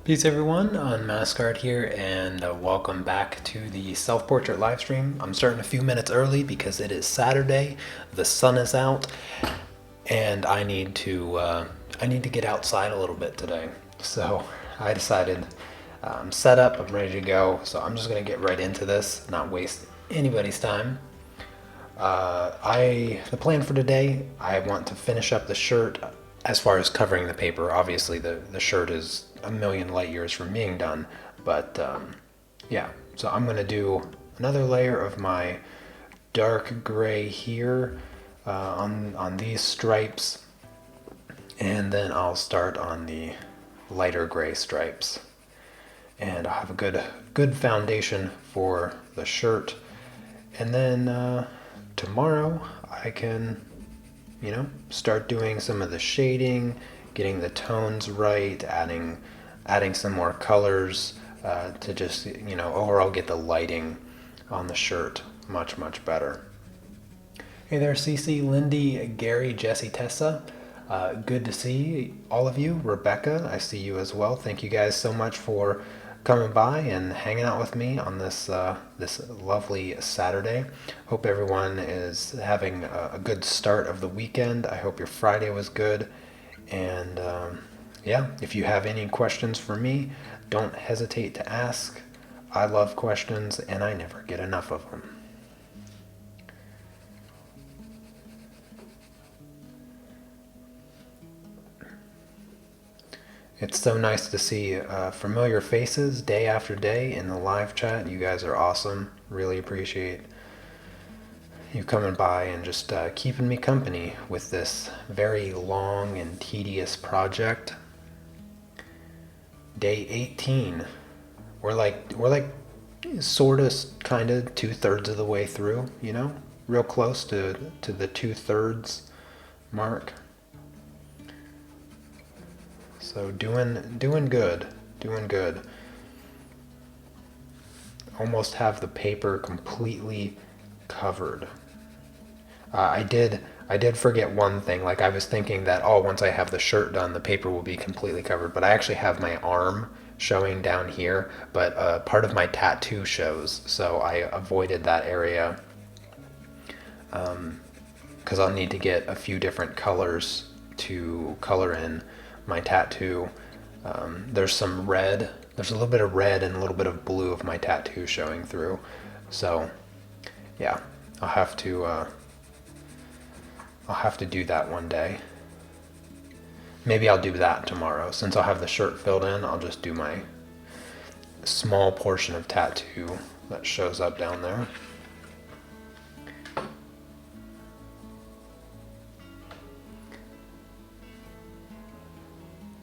Peace everyone, Unmask here, and welcome back to the self-portrait live stream. I'm starting a few minutes early because it is Saturday, the sun is out, and I need to get outside a little bit today. So I decided set up, I'm ready to go. So I'm just gonna get right into this, not waste anybody's time. The plan for today, I want to finish up the shirt as far as covering the paper. Obviously, the shirt is a million light years from being done, but yeah. So I'm gonna do another layer of my dark gray here on these stripes, and then I'll start on the lighter gray stripes, and I'll have a good foundation for the shirt, and then tomorrow I can, start doing some of the shading, getting the tones right, adding some more colors to just, overall get the lighting on the shirt much better. Hey there, Cece, Lindy, Gary, Jesse, Tessa. Good to see all of you. Rebecca, I see you as well. Thank you guys so much for coming by and hanging out with me on this lovely Saturday. Hope everyone is having a good start of the weekend. I hope your Friday was good. And yeah, if you have any questions for me, don't hesitate to ask. I love questions and I never get enough of them. It's so nice to see familiar faces day after day in the live chat. You guys are awesome. Really appreciate you coming by and just keeping me company with this very long and tedious project. Day 18. We're like sort of kind of 2/3 of the way through, real close to the 2/3 mark. So doing good. Almost have the paper completely covered. I did forget one thing. Like I was thinking that once I have the shirt done, the paper will be completely covered. But I actually have my arm showing down here, but part of my tattoo shows, so I avoided that area because I'll need to get a few different colors to color in my tattoo. There's some red. There's a little bit of red and a little bit of blue of my tattoo showing through. So, yeah, I'll have to do that one day. Maybe I'll do that tomorrow. Since I'll have the shirt filled in, I'll just do my small portion of tattoo that shows up down there.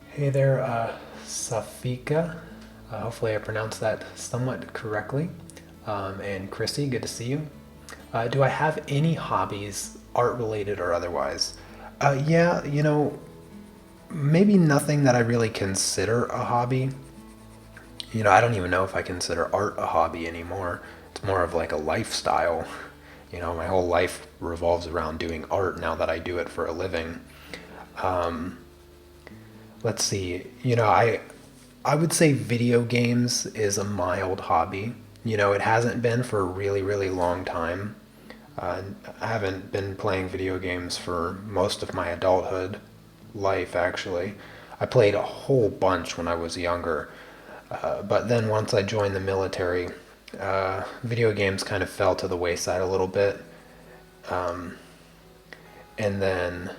Hey there, Safika. Hopefully I pronounced that somewhat correctly. And Chrissy, good to see you. Do I have any hobbies, art related or otherwise? Yeah, maybe nothing that I really consider a hobby. I don't even know if I consider art a hobby anymore. It's more of like a lifestyle. My whole life revolves around doing art now that I do it for a living. Let's see. I would say video games is a mild hobby. It hasn't been for a really long time. I haven't been playing video games for most of my adulthood life, actually. I played a whole bunch when I was younger, but then once I joined the military, video games kind of fell to the wayside a little bit. And then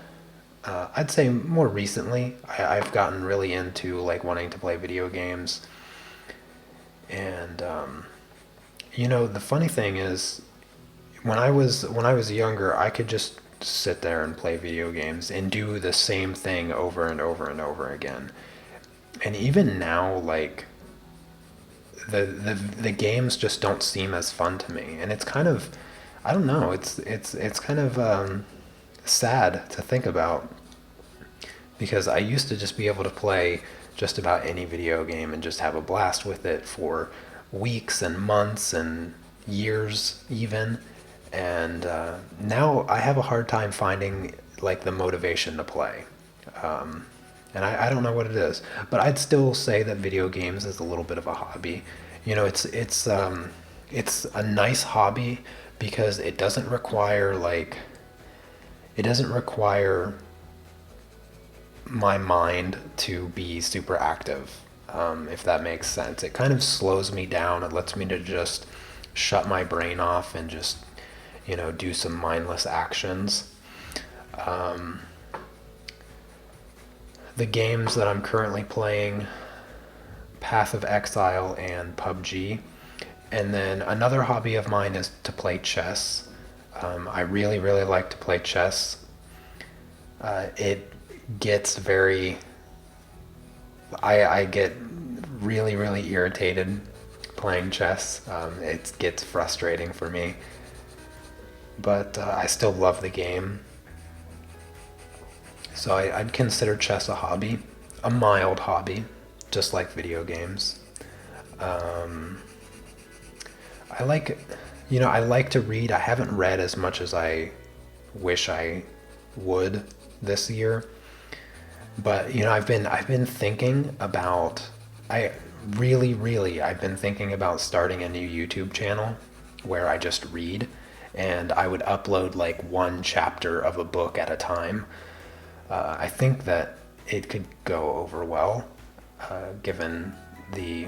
I'd say more recently, I've gotten really into like wanting to play video games. And the funny thing is, when I was younger, I could just sit there and play video games and do the same thing over and over again. And even now, like the games just don't seem as fun to me, and it's kind of, I don't know, it's kind of sad to think about, because I used to just be able to play just about any video game and just have a blast with it for weeks and months and years even. And now I have a hard time finding like the motivation to play. And I don't know what it is, but I'd still say that video games is a little bit of a hobby. You know, it's a nice hobby because it doesn't require my mind to be super active, if that makes sense. It kind of slows me down. It lets me to just shut my brain off and just, do some mindless actions. The games that I'm currently playing, Path of Exile and PUBG. And then another hobby of mine is to play chess. I really, really like to play chess. It gets very, I get really, really irritated playing chess. It gets frustrating for me. But I still love the game. So I'd consider chess a hobby, a mild hobby, just like video games. I like, I like to read. I haven't read as much as I wish I would this year, but I've been thinking about, I've been thinking about starting a new YouTube channel where I just read, and I would upload like one chapter of a book at a time. I think that it could go over well, given the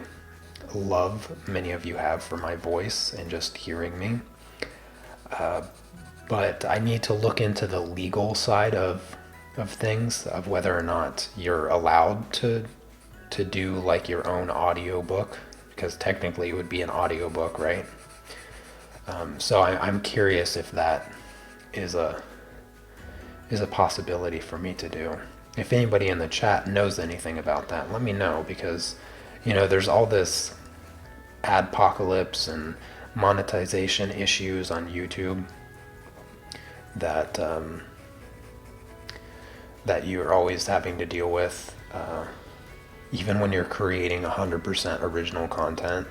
love many of you have for my voice and just hearing me. But I need to look into the legal side of things, of whether or not you're allowed to do like your own audiobook, because technically it would be an audiobook, right? So I'm curious if that is a possibility for me to do. If anybody in the chat knows anything about that, let me know, because there's all this adpocalypse and monetization issues on YouTube that you're always having to deal with, even when you're creating 100% original content.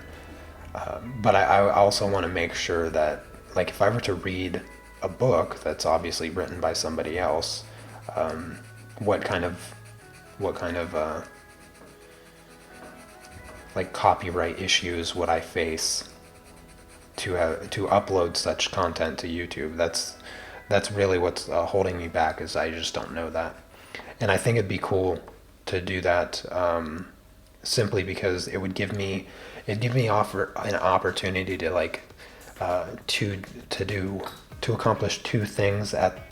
But I also want to make sure that, like, if I were to read a book that's obviously written by somebody else, what kind of like copyright issues would I face to upload such content to YouTube? That's really what's holding me back, is I just don't know that. And I think it'd be cool to do that, simply because it would give me an opportunity to like to accomplish two things at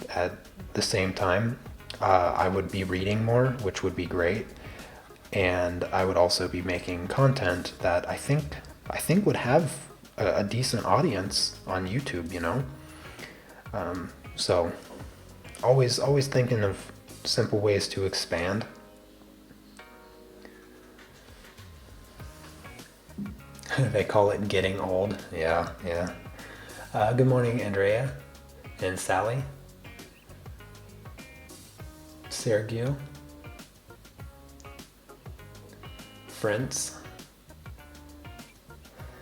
the same time. I would be reading more, which would be great, and I would also be making content that I think would have a decent audience on YouTube. So always thinking of simple ways to expand. They call it getting old. Yeah. Good morning, Andrea and Sally. Sergio. Friends.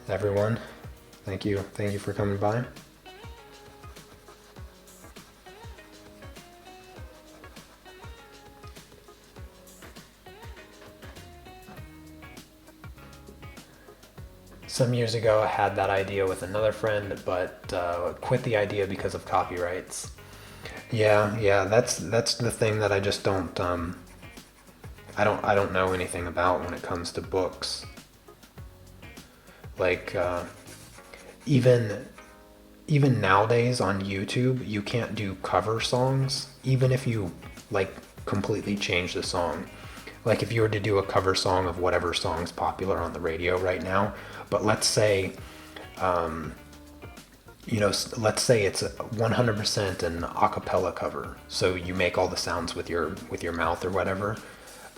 Everyone. Thank you for coming by. Some years ago I had that idea with another friend, but quit the idea because of copyrights. Yeah, that's the thing that I just don't I don't know anything about when it comes to books. Like even nowadays on YouTube, you can't do cover songs, even if you like completely change the song. Like if you were to do a cover song of whatever song's popular on the radio right now, but let's say let's say it's 100% an a cappella cover, so you make all the sounds with your mouth or whatever.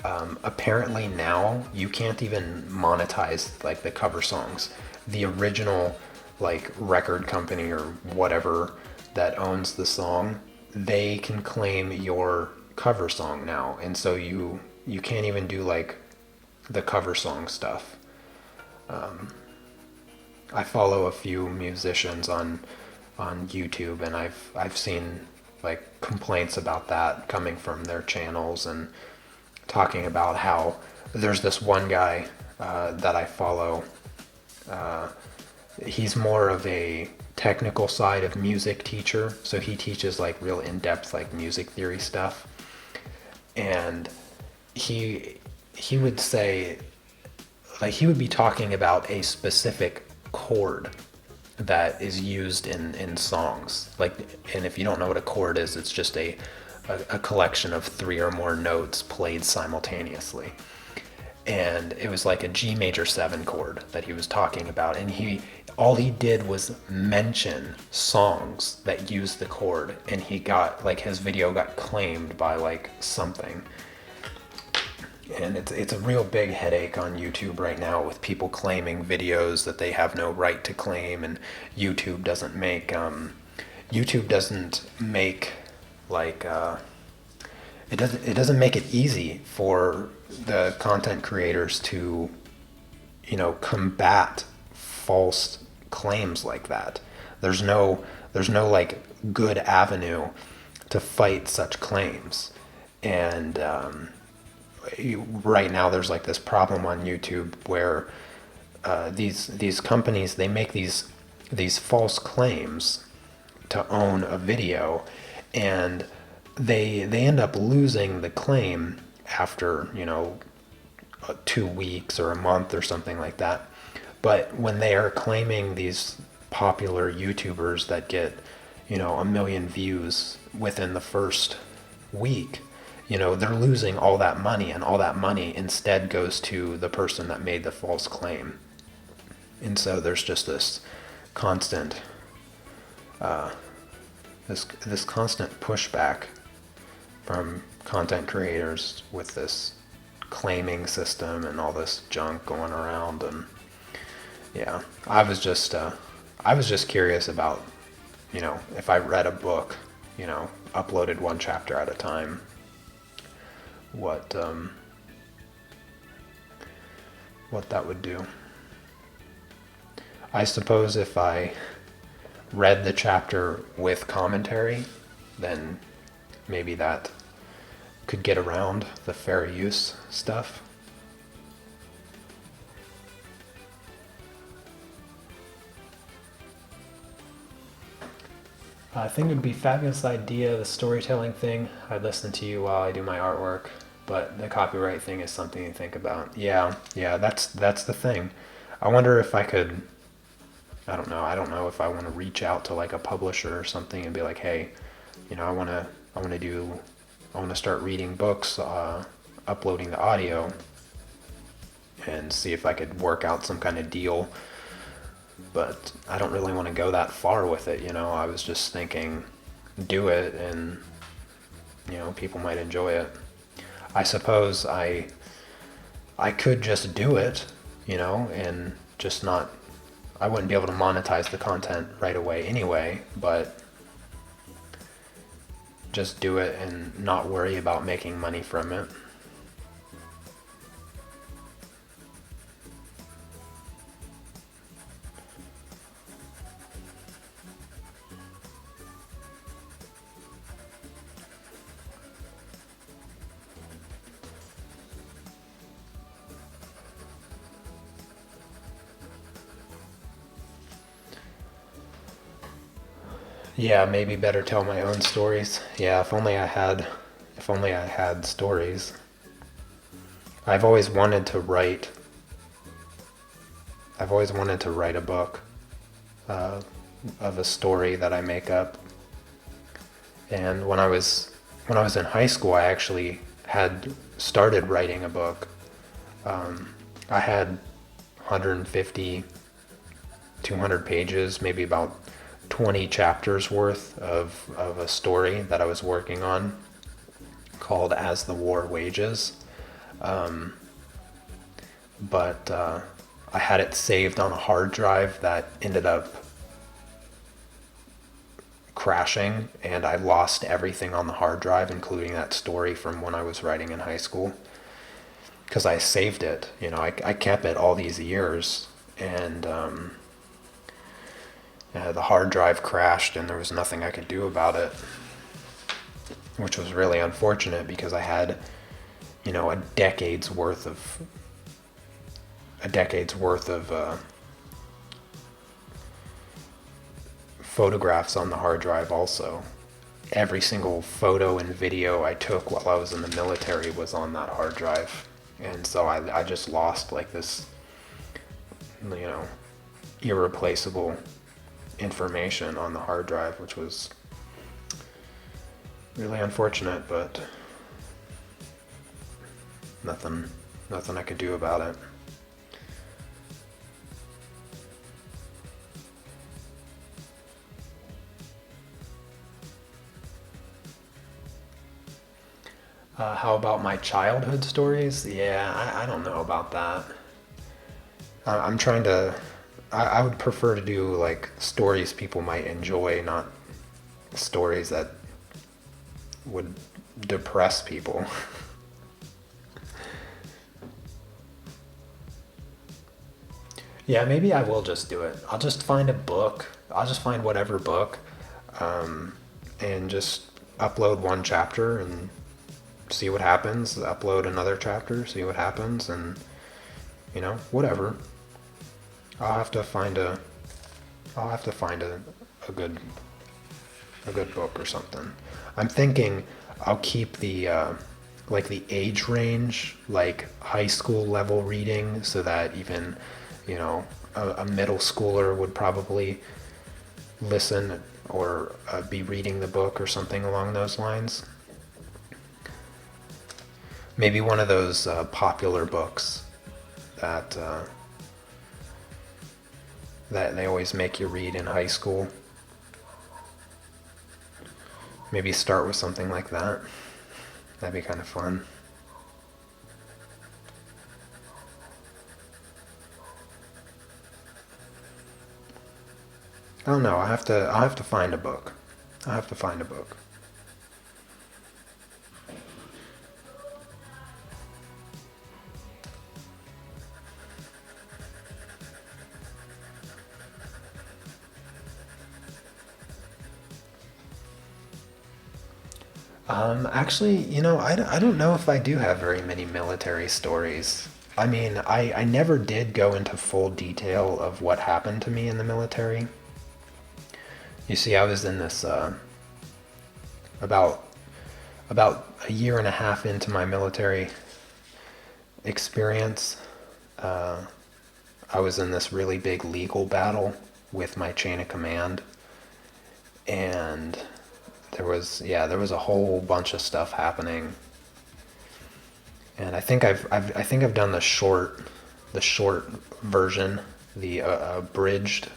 Apparently now you can't even monetize like the cover songs. The original like record company or whatever that owns the song, they can claim your cover song now, and so you can't even do like the cover song stuff. I follow a few musicians on YouTube, and I've seen like complaints about that coming from their channels, and talking about how there's this one guy that I follow. He's more of a technical side of music teacher, so he teaches like real in-depth like music theory stuff. And he would say, like, he would be talking about a specific chord that is used in songs. Like, and if you don't know what a chord is, it's just a collection of 3 or more notes played simultaneously. And it was like a G major 7 chord that he was talking about, and all he did was mention songs that used the chord, and he got, like, his video got claimed by like something. And it's a real big headache on YouTube right now with people claiming videos that they have no right to claim, and YouTube doesn't make like it doesn't make it easy for the content creators to, combat false claims like that. There's no like good avenue to fight such claims. And right now there's like this problem on YouTube where these companies, they make these false claims to own a video, and they end up losing the claim after 2 weeks or a month or something like that. But when they are claiming these popular YouTubers that get 1 million views within the first week, they're losing all that money, and all that money instead goes to the person that made the false claim. And so there's just this constant this constant pushback from content creators with this claiming system and all this junk going around. And yeah, I was just curious about, if I read a book, uploaded 1 chapter at a time, what that would do. I suppose if I read the chapter with commentary, then maybe that could get around the fair use stuff. I think it would be a fabulous idea, the storytelling thing. I'd listen to you while I do my artwork, but the copyright thing is something to think about. Yeah, that's the thing. I wonder if I could, I don't know if I want to reach out to like a publisher or something and be like, hey, I want to start reading books, uploading the audio, and see if I could work out some kind of deal. But I don't really want to go that far with it, I was just thinking, do it, and people might enjoy it. I suppose I could just do it, and just not, I wouldn't be able to monetize the content right away anyway, but just do it and not worry about making money from it. Yeah, maybe better tell my own stories. Yeah, if only I had stories. I've always wanted to write a book of a story that I make up. And when I was in high school, I actually had started writing a book. I had 150, 200 pages, maybe about 20 chapters worth of a story that I was working on called As the War Wages. But I had it saved on a hard drive that ended up crashing, and I lost everything on the hard drive, including that story from when I was writing in high school, because I saved it. I kept it all these years, and the hard drive crashed, and there was nothing I could do about it, which was really unfortunate because I had a decade's worth of photographs on the hard drive also. Every single photo and video I took while I was in the military was on that hard drive. And so I just lost like this, irreplaceable information on the hard drive, which was really unfortunate, but nothing I could do about it. How about my childhood stories? Yeah, I don't know about that. I'm trying to. I would prefer to do like stories people might enjoy, not stories that would depress people. Yeah, maybe I will just do it. I'll just find a book. I'll just find whatever book, and just upload one chapter and see what happens. Upload another chapter, see what happens, and whatever. I'll have to find a. I'll have to find a good book or something. I'm thinking I'll keep the like the age range, like high school level reading, so that even a middle schooler would probably listen or be reading the book or something along those lines. Maybe one of those popular books that that they always make you read in high school. Maybe start with something like that. That'd be kind of fun. I don't know. I'll have to find a book. I'll have to find a book. Actually, I don't know if I do have very many military stories. I mean, I never did go into full detail of what happened to me in the military. You see, I was in this about a year and a half into my military experience. I was in this really big legal battle with my chain of command, and there was a whole bunch of stuff happening. And I think I've done the short version, the abridged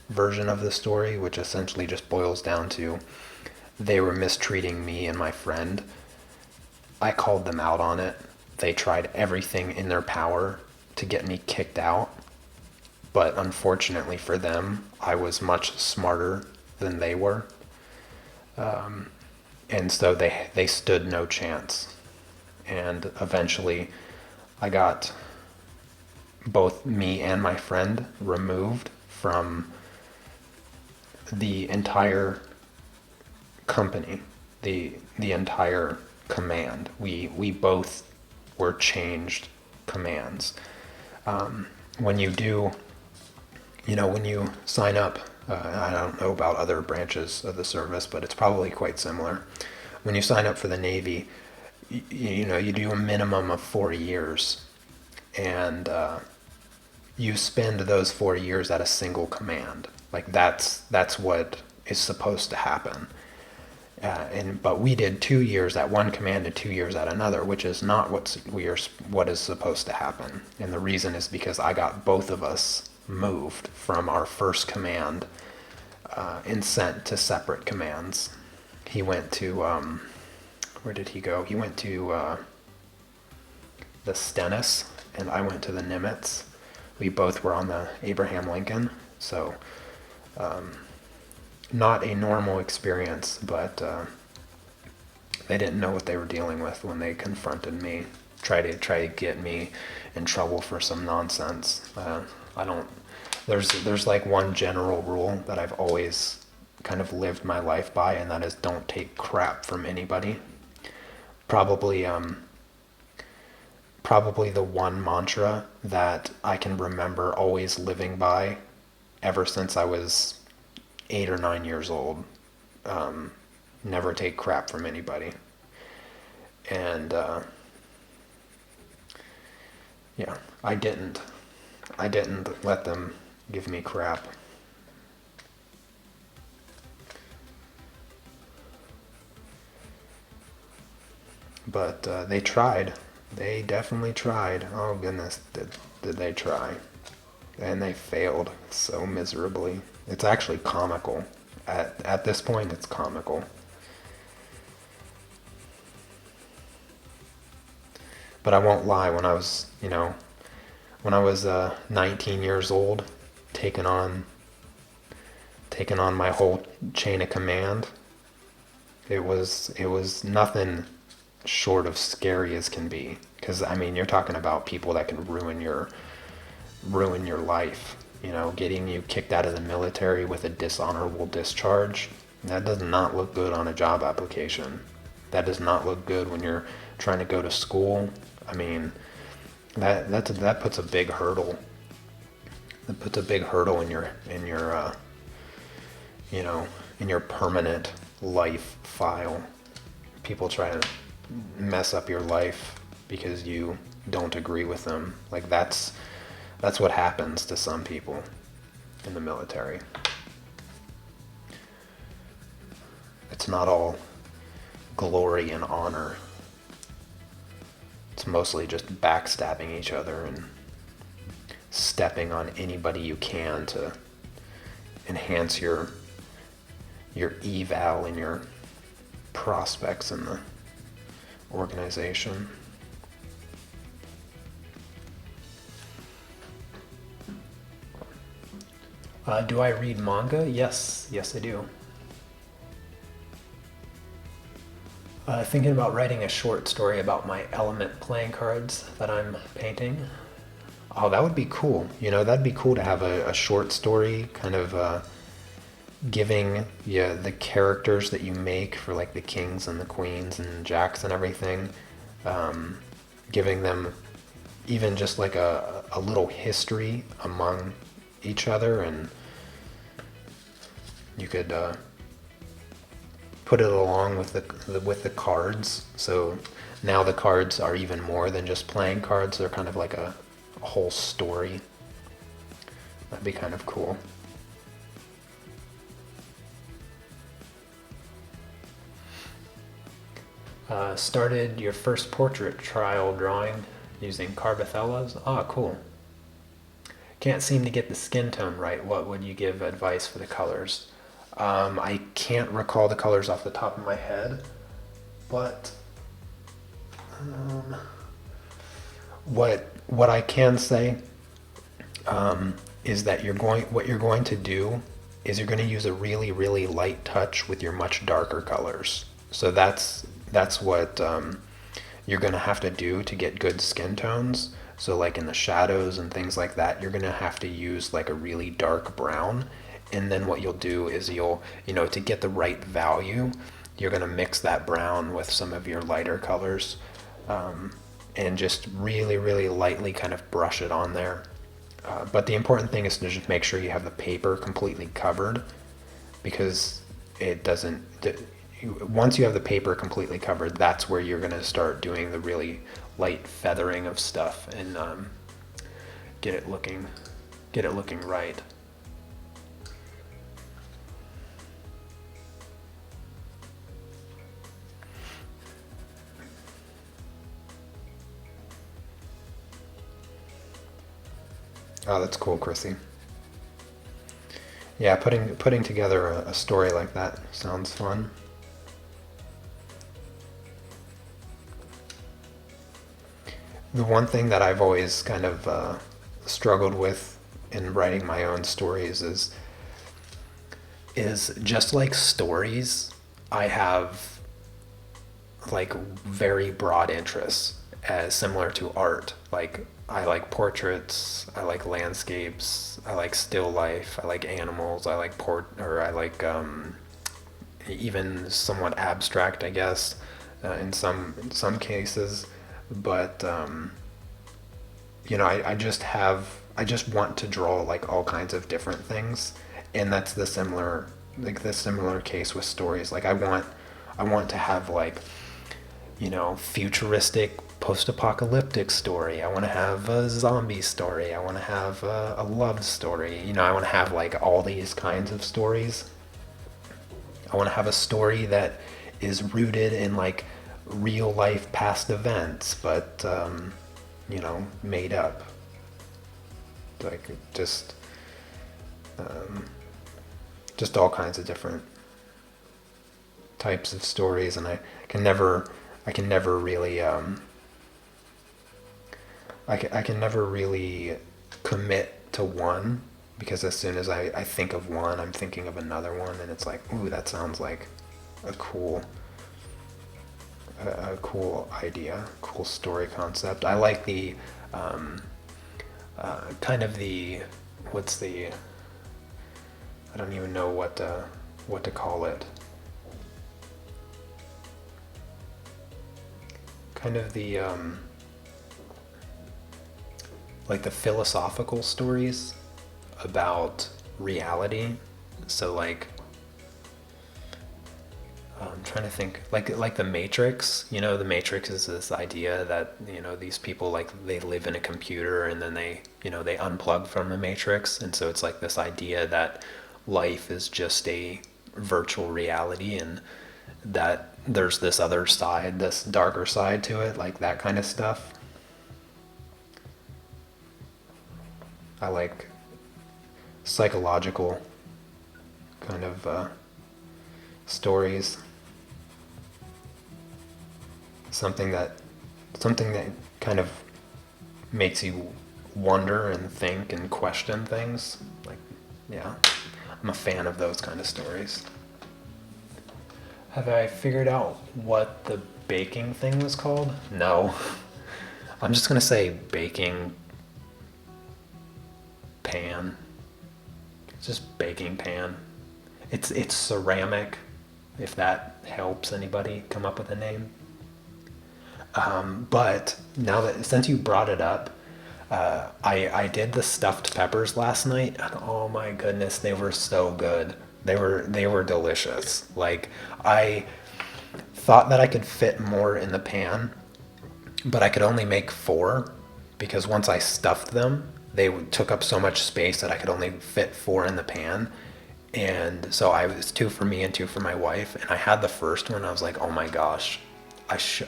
version of the story, which essentially just boils down to they were mistreating me and my friend. I called them out on it. They tried everything in their power to get me kicked out. But unfortunately for them, I was much smarter than they were. And so they stood no chance. And eventually I got both me and my friend removed from the entire company, the entire command. We both were changed commands. When you do, when you sign up, I don't know about other branches of the service, but it's probably quite similar. When you sign up for the Navy, you do a minimum of 4 years, and you spend those 4 years at a single command. Like that's what is supposed to happen. But we did 2 years at one command and 2 years at another, which is not what is supposed to happen. And the reason is because I got both of us moved from our first command and sent to separate commands. He went to where did he go? He went to the Stennis, and I went to the Nimitz. We both were on the Abraham Lincoln, so not a normal experience, but they didn't know what they were dealing with when they confronted me, try to get me in trouble for some nonsense. I don't. There's like one general rule that I've always kind of lived my life by, and that is don't take crap from anybody. Probably probably the one mantra that I can remember always living by ever since I was 8 or 9 years old. Never take crap from anybody. And yeah, I didn't let them give me crap. But they tried. They definitely tried. Oh goodness, did they try? And they failed so miserably. It's actually comical. At this point, it's comical. But I won't lie, when I was 19 years old, taking on my whole chain of command, it was nothing short of scary as can be. Because I mean, you're talking about people that can ruin your life. Getting you kicked out of the military with a dishonorable discharge. That does not look good on a job application. That does not look good when you're trying to go to school. I mean, that puts a big hurdle. That puts a big hurdle in your in your permanent life file. People try to mess up your life because you don't agree with them. Like that's what happens to some people in the military. It's not all glory and honor. It's mostly just backstabbing each other and stepping on anybody you can to enhance your eval and your prospects in the organization. Do I read manga? Yes, I do. Thinking about writing a short story about my element playing cards that I'm painting. Oh, that would be cool. That'd be cool to have a short story kind of giving you the characters that you make for like the kings and the queens and jacks and everything, giving them even just like a little history among each other, and you could put it along with the cards. So now the cards are even more than just playing cards. They're kind of like a whole story. That'd be kind of cool. Started your first portrait trial drawing using Carbothellas. Ah, cool. Can't seem to get the skin tone right. What would you give advice for the colors? I can't recall the colors off the top of my head, but what I can say is that what you're going to do is you're going to use a really, really light touch with your much darker colors. So that's what you're going to have to do to get good skin tones. So like in the shadows and things like that, you're going to have to use like a really dark brown. And then what you'll do is to get the right value, you're going to mix that brown with some of your lighter colors, and just really, really lightly kind of brush it on there. But the important thing is to just make sure you have the paper completely covered, because once you have the paper completely covered, that's where you're going to start doing the really light feathering of stuff and get it looking right. Oh, that's cool, Chrissy. Yeah, putting together a story like that sounds fun. The one thing that I've always kind of struggled with in writing my own stories is just like stories, I have like very broad interests, as similar to art. Like I like portraits, I like landscapes, I like still life, I like animals, I like even somewhat abstract, I guess, in some cases. But I just want to draw like all kinds of different things, and that's the similar case with stories. Like I want to have like, futuristic post-apocalyptic story. I want to have a zombie story. I want to have a love story. I want to have like all these kinds of stories. I want to have a story that is rooted in like real life past events, but made up. Like just all kinds of different types of stories, and I can never really I can never really commit to one, because as soon as I think of one, I'm thinking of another one, and it's like, ooh, that sounds like a cool idea, cool story concept. I like the kind of the what's the I don't even know what to call it. Kind of the like the philosophical stories about reality. So like I'm trying to think, like the Matrix. The Matrix is this idea that these people, like, they live in a computer, and then they unplug from the Matrix, and so it's like this idea that life is just a virtual reality, and that there's this other side, this darker side to it, like that kind of stuff. I like psychological kind of stories. Something that kind of makes you wonder and think and question things. Like, yeah, I'm a fan of those kind of stories. Have I figured out what the baking thing was called? No. I'm just gonna say baking pan. It's just baking pan. It's ceramic, if that helps anybody come up with a name. But now that, since you brought it up, I did the stuffed peppers last night, and oh my goodness, they were so good. They were delicious. Like, I thought that I could fit more in the pan, but I could only make 4, because once I stuffed them, they took up so much space that I could only fit 4 in the pan. And so I was 2 for me and 2 for my wife. And I had the first one. I was like, oh my gosh,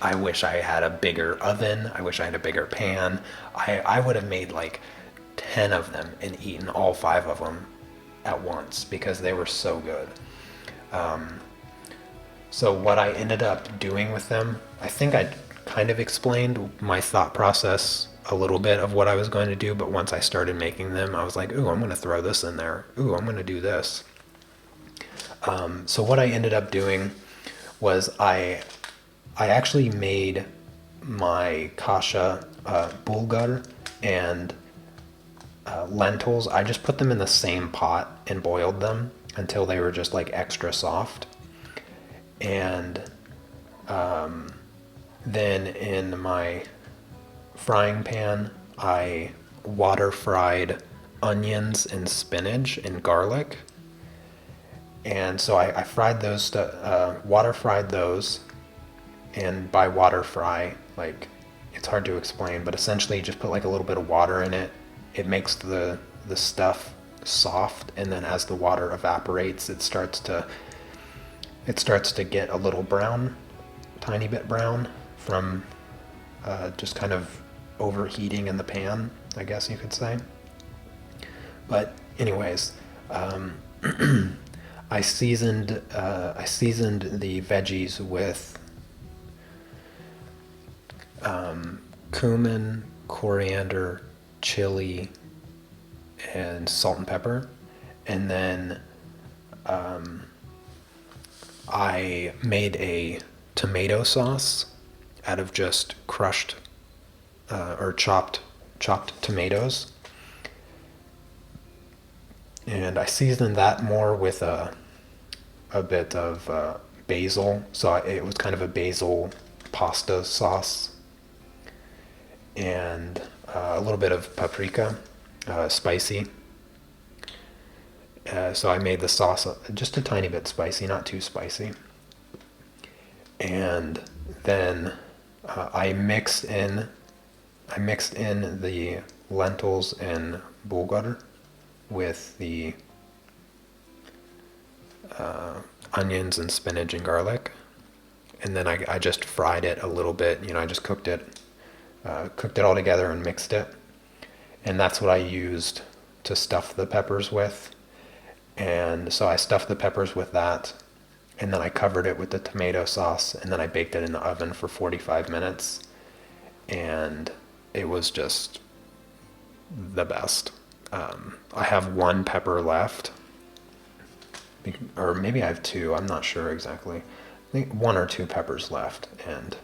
I wish I had a bigger oven. I wish I had a bigger pan. I would have made like 10 of them and eaten all 5 of them at once, because they were so good. So what I ended up doing with them, I think I kind of explained my thought process a little bit of what I was going to do, but once I started making them, I was like, ooh, I'm going to throw this in there. Ooh, I'm going to do this. So what I ended up doing was I actually made my kasha bulgur and lentils. I just put them in the same pot and boiled them until they were just like extra soft. And then in my frying pan, I water fried onions and spinach and garlic. And so I fried those, water fried those. And by water fry, like, it's hard to explain, but essentially you just put like a little bit of water in it. It makes the stuff soft, and then as the water evaporates, it starts to get a little brown, tiny bit brown, from just kind of overheating in the pan, I guess you could say. But anyways, I seasoned the veggies with cumin, coriander, chili, and salt and pepper. And then I made a tomato sauce out of just crushed or chopped tomatoes. And I seasoned that more with a bit of basil. So it was kind of a basil pasta sauce. And a little bit of paprika, spicy. So I made the sauce just a tiny bit spicy, not too spicy. And then I mixed in the lentils and bulgur with the onions and spinach and garlic. And then I just fried it a little bit. I just cooked it all together and mixed it. And that's what I used to stuff the peppers with. And so I stuffed the peppers with that. And then I covered it with the tomato sauce. And then I baked it in the oven for 45 minutes. And it was just the best. I have one pepper left. Or maybe I have two. I'm not sure exactly. I think one or two peppers left. And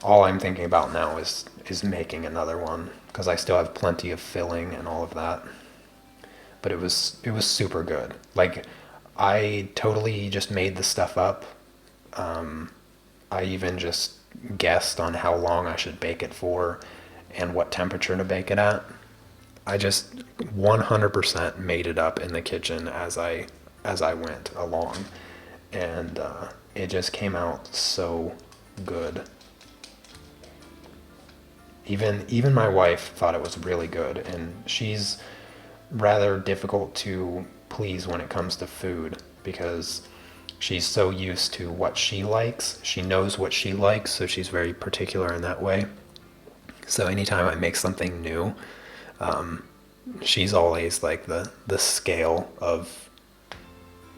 all I'm thinking about now is making another one, because I still have plenty of filling and all of that. But it was super good. Like, I totally just made the stuff up. I even just guessed on how long I should bake it for and what temperature to bake it at. I just 100% made it up in the kitchen as I went along, and it just came out so good. Even my wife thought it was really good, and she's rather difficult to please when it comes to food, because she's so used to what she likes. She knows what she likes, so she's very particular in that way. So anytime I make something new, she's always like the scale of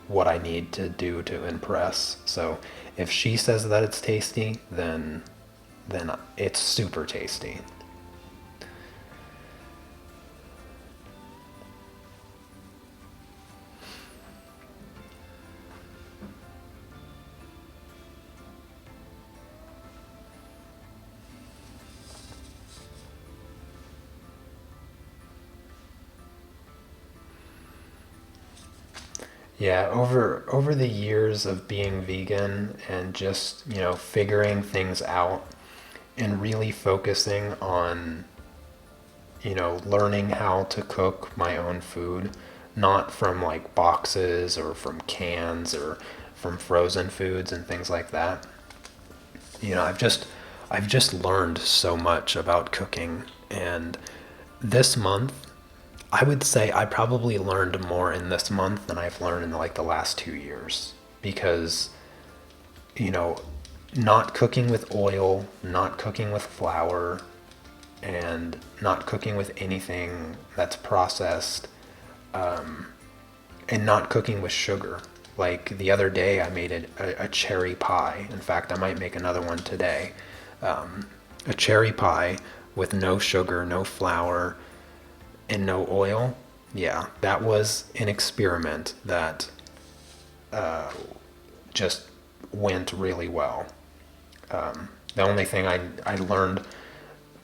what I need to do to impress. So if she says that it's tasty, then it's super tasty. Yeah, over the years of being vegan and just, figuring things out and really focusing on, learning how to cook my own food, not from like boxes or from cans or from frozen foods and things like that. I've just learned so much about cooking, and this month I would say I probably learned more in this month than I've learned in like the last 2 years, because, you know, not cooking with oil, not cooking with flour, and not cooking with anything that's processed, and not cooking with sugar. Like the other day, I made a cherry pie. In fact, I might make another one today. A cherry pie with no sugar, no flour, and no oil. Yeah, that was an experiment that just went really well. The only thing I learned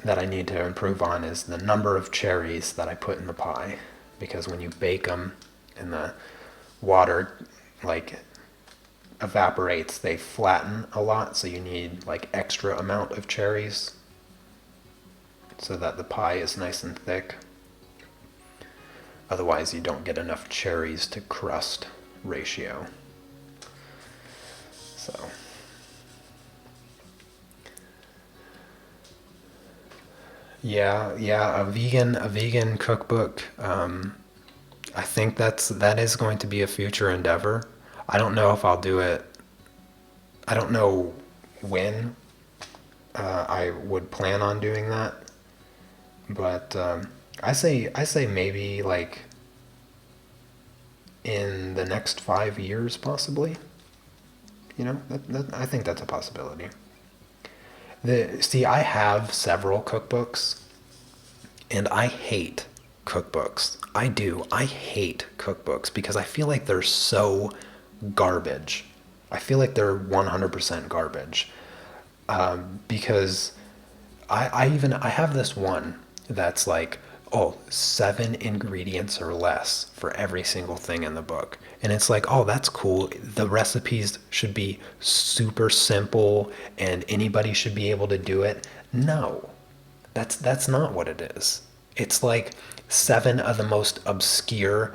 that I need to improve on is the number of cherries that I put in the pie, because when you bake them and the water like evaporates, they flatten a lot, so you need like extra amount of cherries so that the pie is nice and thick. Otherwise you don't get enough cherries to crust ratio. So yeah, a vegan cookbook. I think that is going to be a future endeavor. I don't know if I'll do it. I don't know when I would plan on doing that, but I say maybe like in the next 5 years, possibly. I think that's a possibility. See, I have several cookbooks, and I hate cookbooks. I do. I hate cookbooks because I feel like they're so garbage. I feel like they're 100% garbage. Because I have this one that's like, oh, 7 ingredients or less for every single thing in the book. And it's like, oh, that's cool. The recipes should be super simple and anybody should be able to do it. No. That's not what it is. It's like seven of the most obscure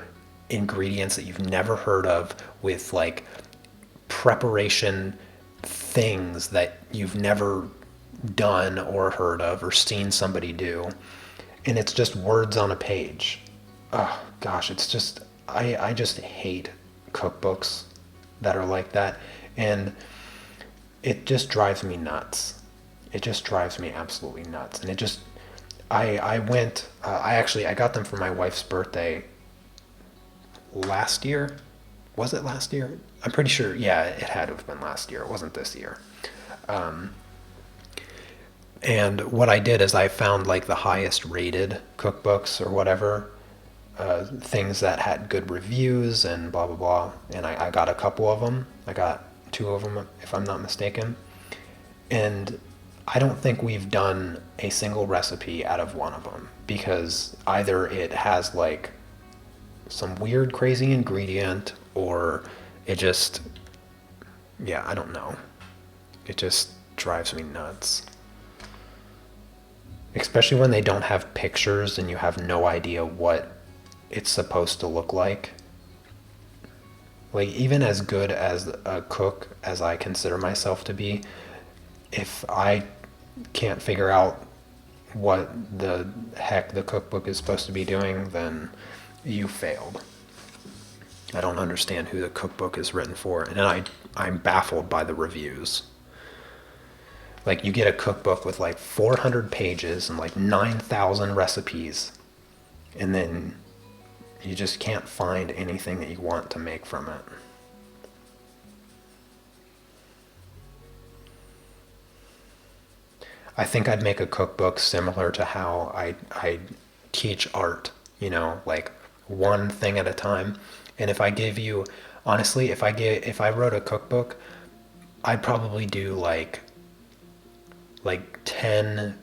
ingredients that you've never heard of, with like preparation things that you've never done or heard of or seen somebody do. And it's just words on a page. Oh gosh, it's just, I just hate cookbooks that are like that. And it just drives me nuts. It just drives me absolutely nuts. And it just, I went, I got them for my wife's birthday last year. Was it last year? I'm pretty sure, yeah, it had to have been last year. It wasn't this year. And what I did is I found like the highest rated cookbooks or whatever, things that had good reviews and blah, blah, blah. And I got a couple of them. I got two of them, if I'm not mistaken. And I don't think we've done a single recipe out of one of them, because either it has like some weird, crazy ingredient, or it just, yeah, I don't know. It just drives me nuts. Especially when they don't have pictures and you have no idea what it's supposed to look like. Like, even as good as a cook as I consider myself to be, if I can't figure out what the heck the cookbook is supposed to be doing, then you failed. I don't understand who the cookbook is written for, and I'm baffled by the reviews. Like, you get a cookbook with like 400 pages and like 9,000 recipes, and then you just can't find anything that you want to make from it. I think I'd make a cookbook similar to how I teach art, like one thing at a time. And if I give you, honestly, if I wrote a cookbook, I'd probably do like 10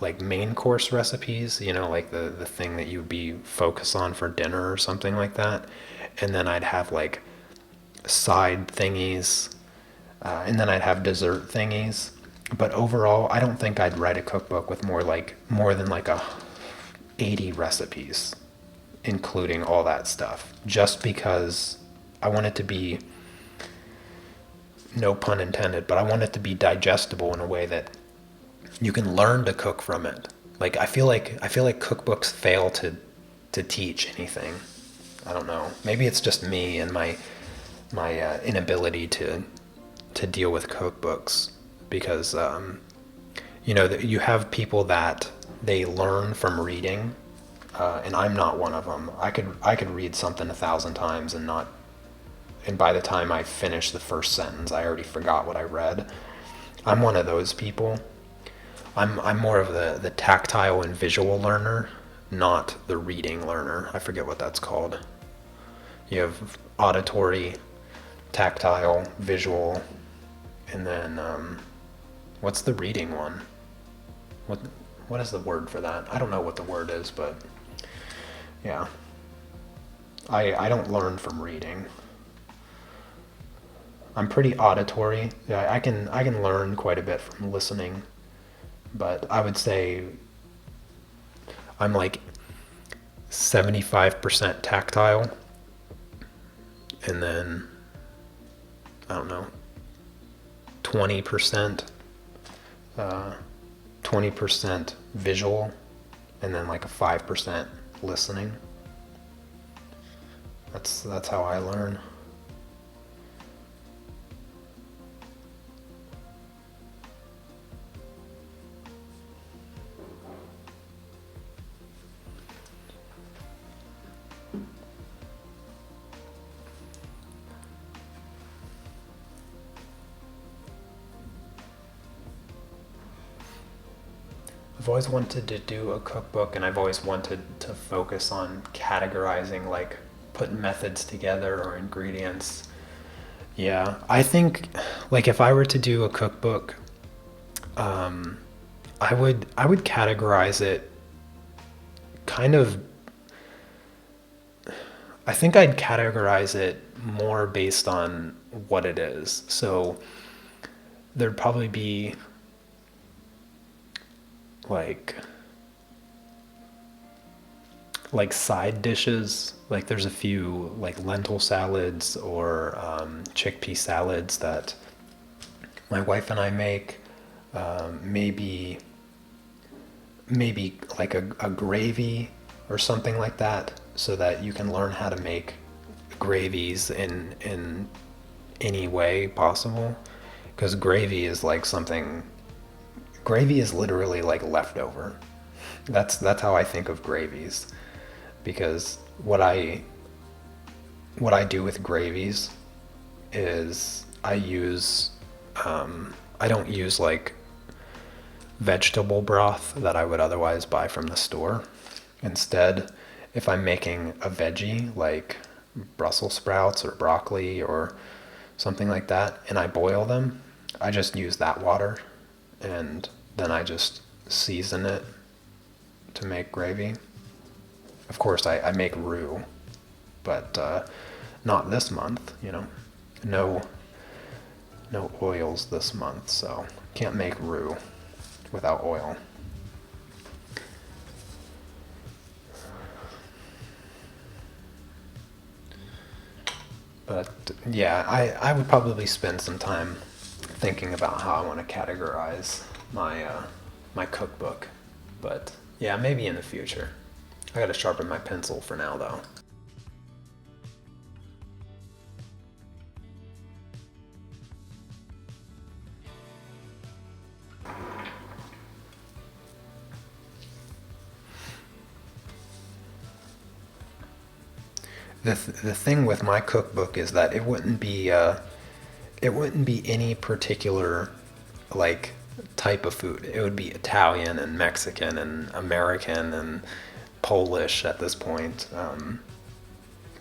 like main course recipes, like the thing that you'd be focused on for dinner or something like that. And then I'd have like side thingies, and then I'd have dessert thingies. But overall, I don't think I'd write a cookbook with more than like 80 recipes, including all that stuff, just because I want it to be, no pun intended, but I want it to be digestible in a way that you can learn to cook from it. Like, I feel like cookbooks fail to teach anything. I don't know. Maybe it's just me and my inability to deal with cookbooks, because you have people that they learn from reading, and I'm not one of them. I could read something 1,000 times and by the time I finish the first sentence, I already forgot what I read. I'm one of those people. I'm more of the tactile and visual learner, not the reading learner. I forget what that's called. You have auditory, tactile, visual, and then what's the reading one? What is the word for that? I don't know what the word is, but yeah. I don't learn from reading. I'm pretty auditory. Yeah, I can learn quite a bit from listening, but I would say I'm like 75% tactile, and then I don't know, 20% 20% visual, and then like a 5% listening. That's how I learn. I've always wanted to do a cookbook, and I've always wanted to focus on categorizing, like putting methods together or ingredients. Yeah, I think like if I were to do a cookbook, I would categorize it kind of. I think I'd categorize it more based on what it is. So there'd probably be like side dishes. Like there's a few like lentil salads or chickpea salads that my wife and I make. Maybe like a gravy or something like that, so that you can learn how to make gravies in any way possible. Because gravy is like something. Gravy is literally like leftover. That's how I think of gravies. Because what I do with gravies is I don't use like vegetable broth that I would otherwise buy from the store. Instead, if I'm making a veggie like Brussels sprouts or broccoli or something like that, and I boil them, I just use that water, and then I just season it to make gravy. Of course, I make roux, but not this month, you know. No, no oils this month, so can't make roux without oil. But yeah, I would probably spend some time thinking about how I want to categorize my cookbook. But yeah, maybe in the future. I gotta sharpen my pencil for now, though. The thing with my cookbook is that it wouldn't be any particular like type of food. It would be Italian and Mexican and American and Polish at this point.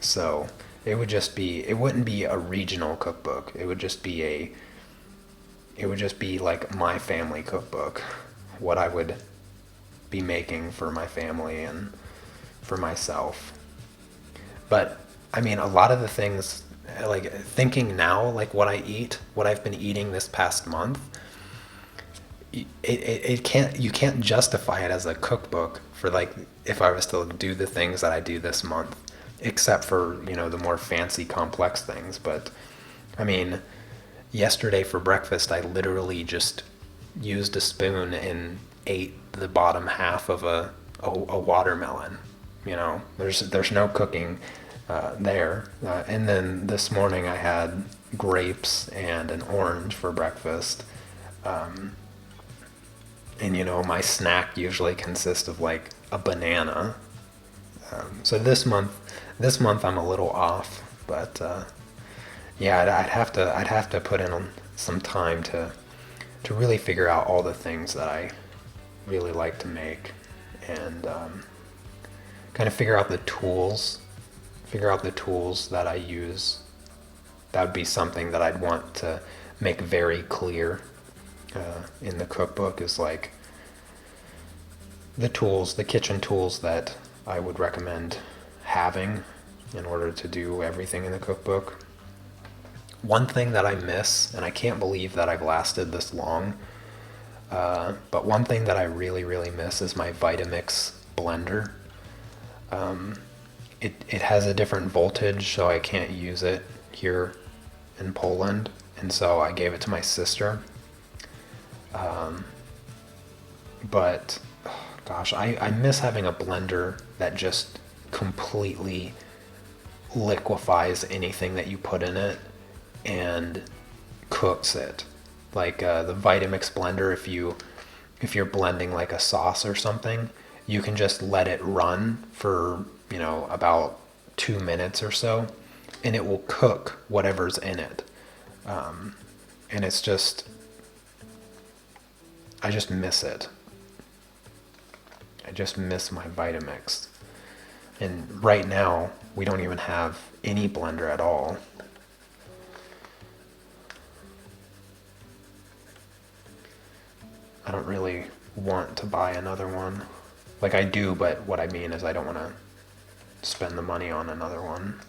So it would just be, it wouldn't be a regional cookbook. It would just be like my family cookbook, what I would be making for my family and for myself. But I mean, a lot of the things, like thinking now, like what I eat, what I've been eating this past month, it can't, you can't justify it as a cookbook for like if I was to do the things that I do this month, except for, you know, the more fancy complex things. But I mean, yesterday for breakfast I literally just used a spoon and ate the bottom half of a watermelon. You know, there's no cooking there. And then this morning I had grapes and an orange for breakfast. And you know, my snack usually consists of like a banana. So this month I'm a little off, but yeah, I'd have to put in some time to really figure out all the things that I really like to make, and kind of figure out the tools that I use. That would be something that I'd want to make very clear in the cookbook, is like the kitchen tools that I would recommend having in order to do everything in the cookbook. One thing that I miss, and I can't believe that I've lasted this long, but one thing that I really, really miss is my Vitamix blender. It has a different voltage, so I can't use it here in Poland, and so I gave it to my sister. But gosh, I miss having a blender that just completely liquefies anything that you put in it and cooks it. Like the Vitamix blender, if you're blending like a sauce or something, you can just let it run for, you know, about 2 minutes or so, and it will cook whatever's in it. And it's just, I just miss it. I just miss my Vitamix. And right now, we don't even have any blender at all. I don't really want to buy another one. Like I do, but what I mean is I don't want to spend the money on another one.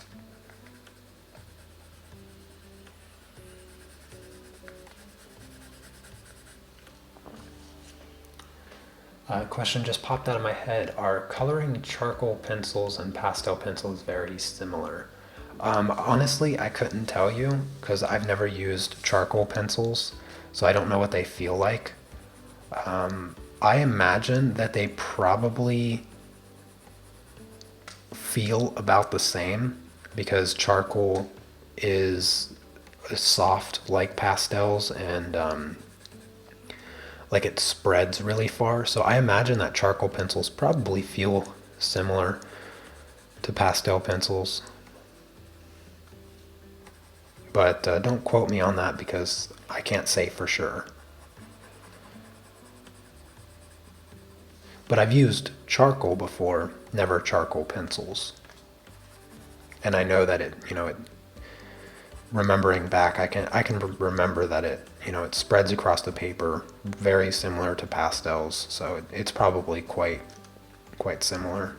Question just popped out of my head. Are coloring charcoal pencils and pastel pencils very similar? Honestly, I couldn't tell you because I've never used charcoal pencils, so I don't know what they feel like. I imagine that they probably feel about the same because charcoal is soft like pastels and like it spreads really far. So I imagine that charcoal pencils probably feel similar to pastel pencils. But don't quote me on that because I can't say for sure. But I've used charcoal before, never charcoal pencils. And I know that it remembering back, I can remember that it spreads across the paper, very similar to pastels. So it's probably quite similar.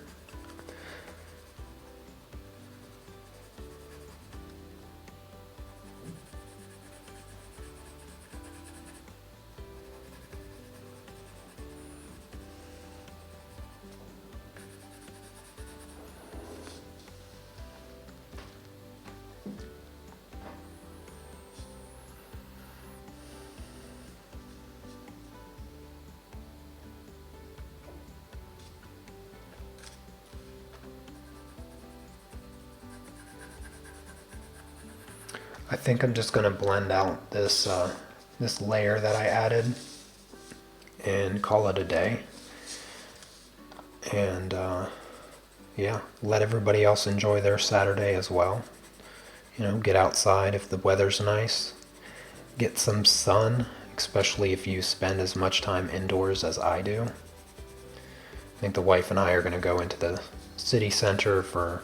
I think I'm just gonna blend out this layer that I added and call it a day. And yeah, let everybody else enjoy their Saturday as well. Get outside if the weather's nice. Get some sun, especially if you spend as much time indoors as I do. I think the wife and I are gonna go into the city center for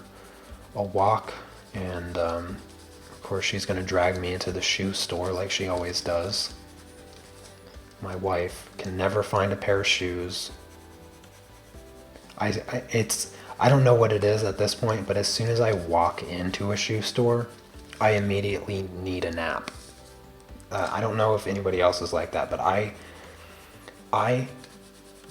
a walk, and of course she's gonna drag me into the shoe store like she always does. My wife can never find a pair of shoes. I don't know what it is at this point, but as soon as I walk into a shoe store, I immediately need a nap. I don't know if anybody else is like that, but I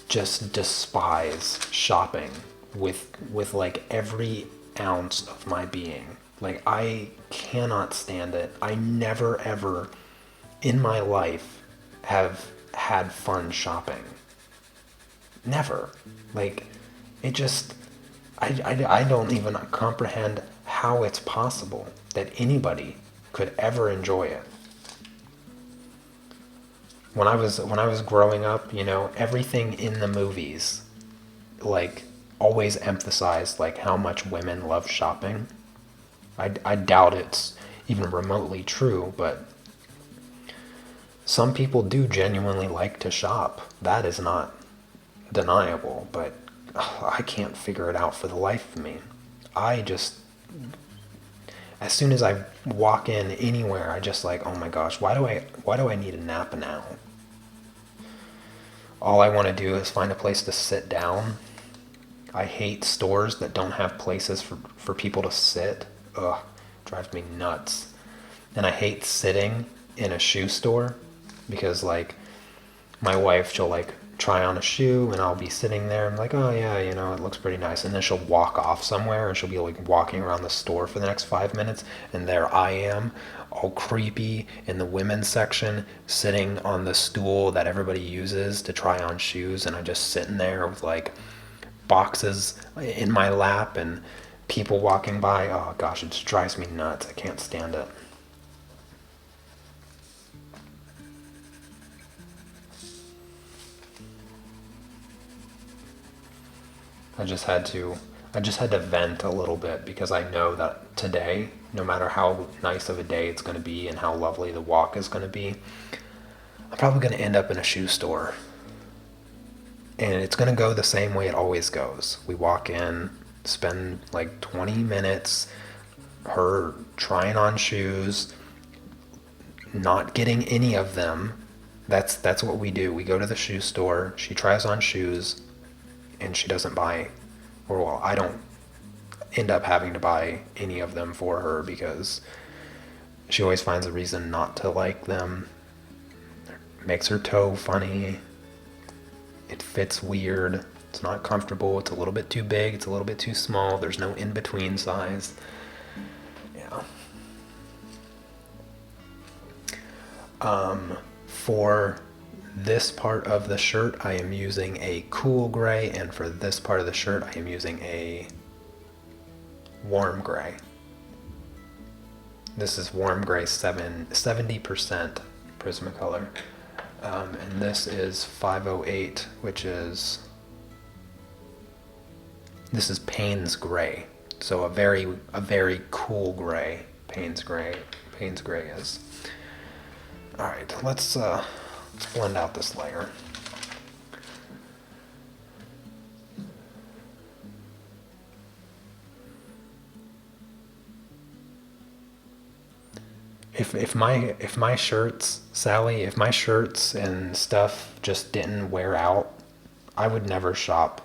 just despise shopping with like every ounce of my being. Like I cannot stand it. I never ever in my life have had fun shopping. Never. Like it just I don't even comprehend how it's possible that anybody could ever enjoy it. When I was growing up, everything in the movies like always emphasized like how much women love shopping. I doubt it's even remotely true, but some people do genuinely like to shop. That is not deniable, but I can't figure it out for the life of me. I just, as soon as I walk in anywhere, I just like, oh my gosh, why do I need a nap now? All I want to do is find a place to sit down. I hate stores that don't have places for people to sit. Ugh, drives me nuts. And I hate sitting in a shoe store because like my wife, she'll like try on a shoe and I'll be sitting there and like, oh yeah, it looks pretty nice. And then she'll walk off somewhere and she'll be like walking around the store for the next 5 minutes. And there I am, all creepy in the women's section, sitting on the stool that everybody uses to try on shoes. And I'm just sitting there with like boxes in my lap and people walking by. Oh gosh, it just drives me nuts. I can't stand it. I just had to vent a little bit because I know that today, no matter how nice of a day it's going to be and how lovely the walk is going to be, I'm probably going to end up in a shoe store. And it's going to go the same way it always goes. We walk in, spend like 20 minutes, her trying on shoes, not getting any of them. That's what we do. We go to the shoe store, she tries on shoes, and she doesn't buy, or well, I don't end up having to buy any of them for her because she always finds a reason not to like them. Makes her toe funny. It fits weird. It's not comfortable. It's a little bit too big. It's a little bit too small. There's no in-between size. Yeah. For this part of the shirt, I am using a cool gray, and for this part of the shirt, I am using a warm gray. This is warm gray 70% Prismacolor. And this is 508, which is, this is Payne's gray. So a very cool gray. Payne's gray is. All right, let's blend out this layer. If my shirts, Sally, if my shirts and stuff just didn't wear out, I would never shop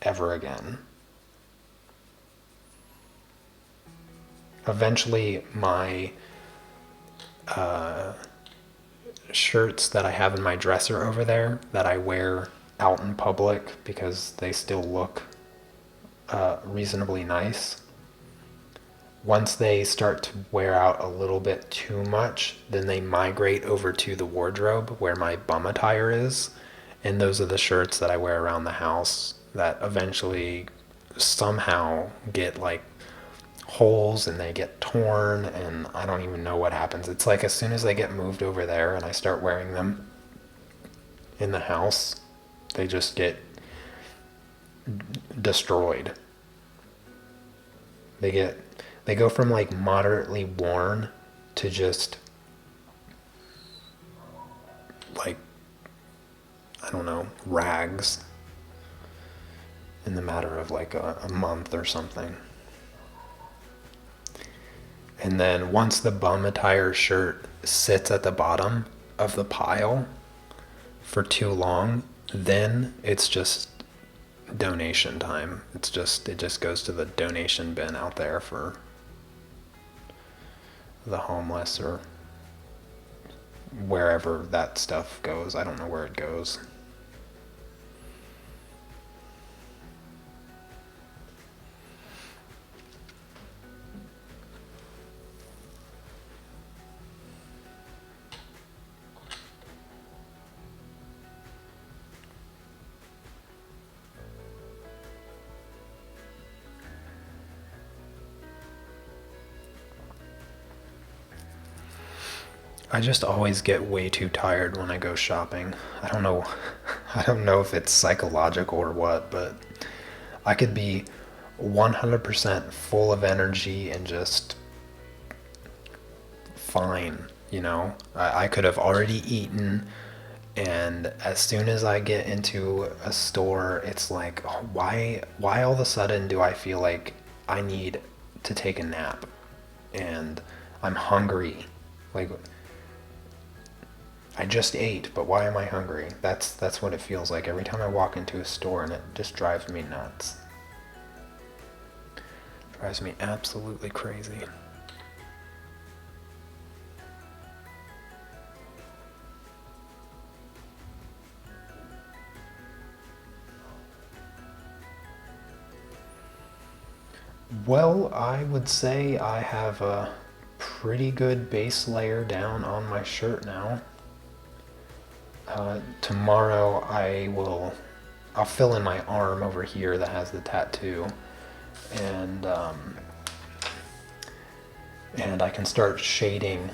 ever again. Eventually, my shirts that I have in my dresser over there that I wear out in public because they still look reasonably nice. Once they start to wear out a little bit too much, then they migrate over to the wardrobe where my bum attire is. And those are the shirts that I wear around the house that eventually somehow get like holes and they get torn, and I don't even know what happens. It's like as soon as they get moved over there and I start wearing them in the house, they just get destroyed. They go from like moderately worn to just like, I don't know, rags in the matter of like a month or something. And then once the bum attire shirt sits at the bottom of the pile for too long, then it's just donation time. It just goes to the donation bin out there for the homeless or wherever that stuff goes. I don't know where it goes. I just always get way too tired when I go shopping. I don't know if it's psychological or what, but I could be 100% full of energy and just fine, you know? I could have already eaten, and as soon as I get into a store, it's like, why all of a sudden do I feel like I need to take a nap? And I'm hungry. Like, I just ate, but why am I hungry? That's what it feels like every time I walk into a store, and it just drives me nuts. Drives me absolutely crazy. Well, I would say I have a pretty good base layer down on my shirt now. Tomorrow I'll fill in my arm over here that has the tattoo, and I can start shading.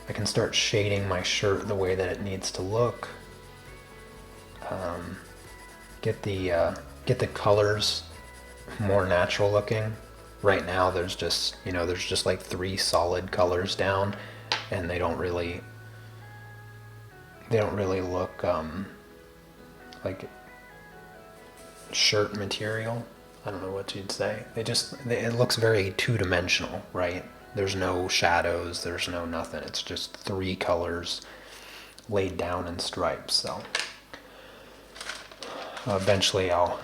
I can start shading my shirt the way that it needs to look. Get the colors more natural looking. Right now there's just like 3 solid colors down, and they don't really look like shirt material. I don't know what you'd say. It looks very two-dimensional, right? There's no shadows, there's no nothing. It's just 3 colors laid down in stripes. So eventually I'll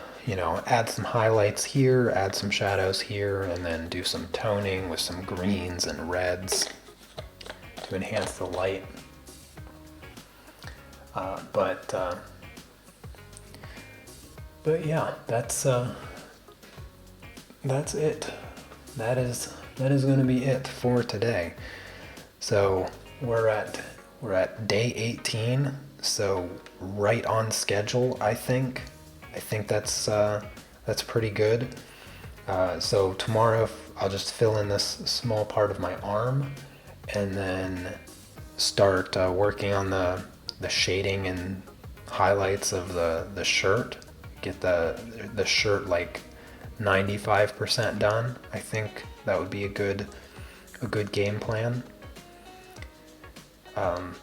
add some highlights here, add some shadows here, and then do some toning with some greens and reds to enhance the light. But But yeah, that's it. That is going to be it for today. So we're at day 18, so right on schedule, I think. I think that's pretty good. So tomorrow I'll just fill in this small part of my arm, and then start working on the shading and highlights of the shirt. Get the shirt like 95% done. I think that would be a good game plan.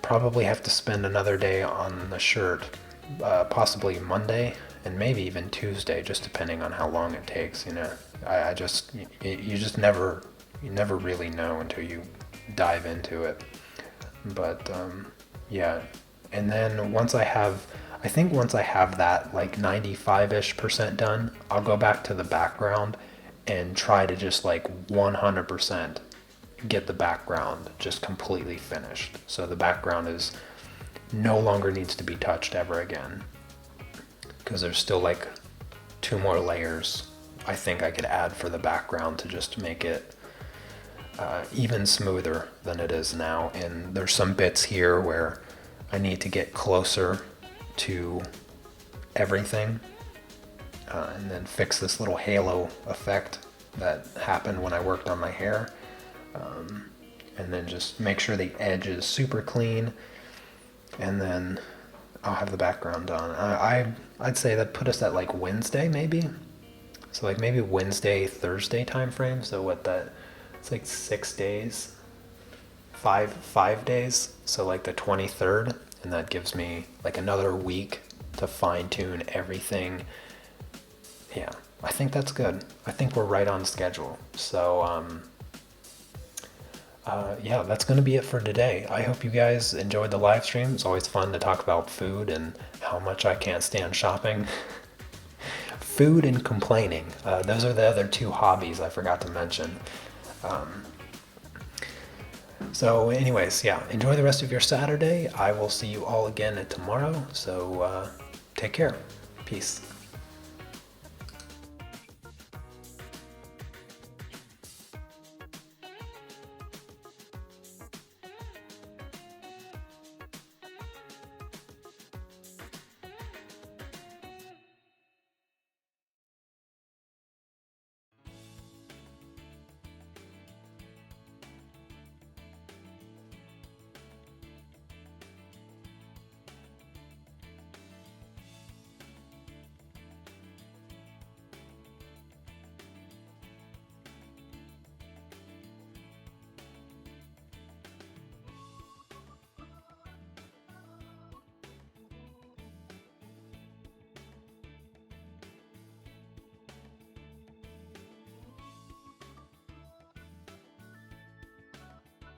Probably have to spend another day on the shirt, possibly Monday and maybe even Tuesday, just depending on how long it takes. You know, I just you just never really know until you dive into it. But yeah, and then once I have that like 95-ish% done, I'll go back to the background and try to just like 100% get the background just completely finished. So the background is no longer needs to be touched ever again. Because there's still like 2 more layers I think I could add for the background to just make it even smoother than it is now. And there's some bits here where I need to get closer to everything, and then fix this little halo effect that happened when I worked on my hair. And then just make sure the edge is super clean, and then I'll have the background done. I'd say that put us at like Wednesday maybe. So like maybe Wednesday, Thursday time frame. So what that, it's like 6 days, five days. So like the 23rd, and that gives me like another week to fine tune everything. Yeah, I think that's good. I think we're right on schedule. So yeah, that's going to be it for today. I hope you guys enjoyed the live stream. It's always fun to talk about food and how much I can't stand shopping. Food and complaining. Those are the other 2 hobbies I forgot to mention. So anyways, yeah, enjoy the rest of your Saturday. I will see you all again tomorrow. So take care. Peace.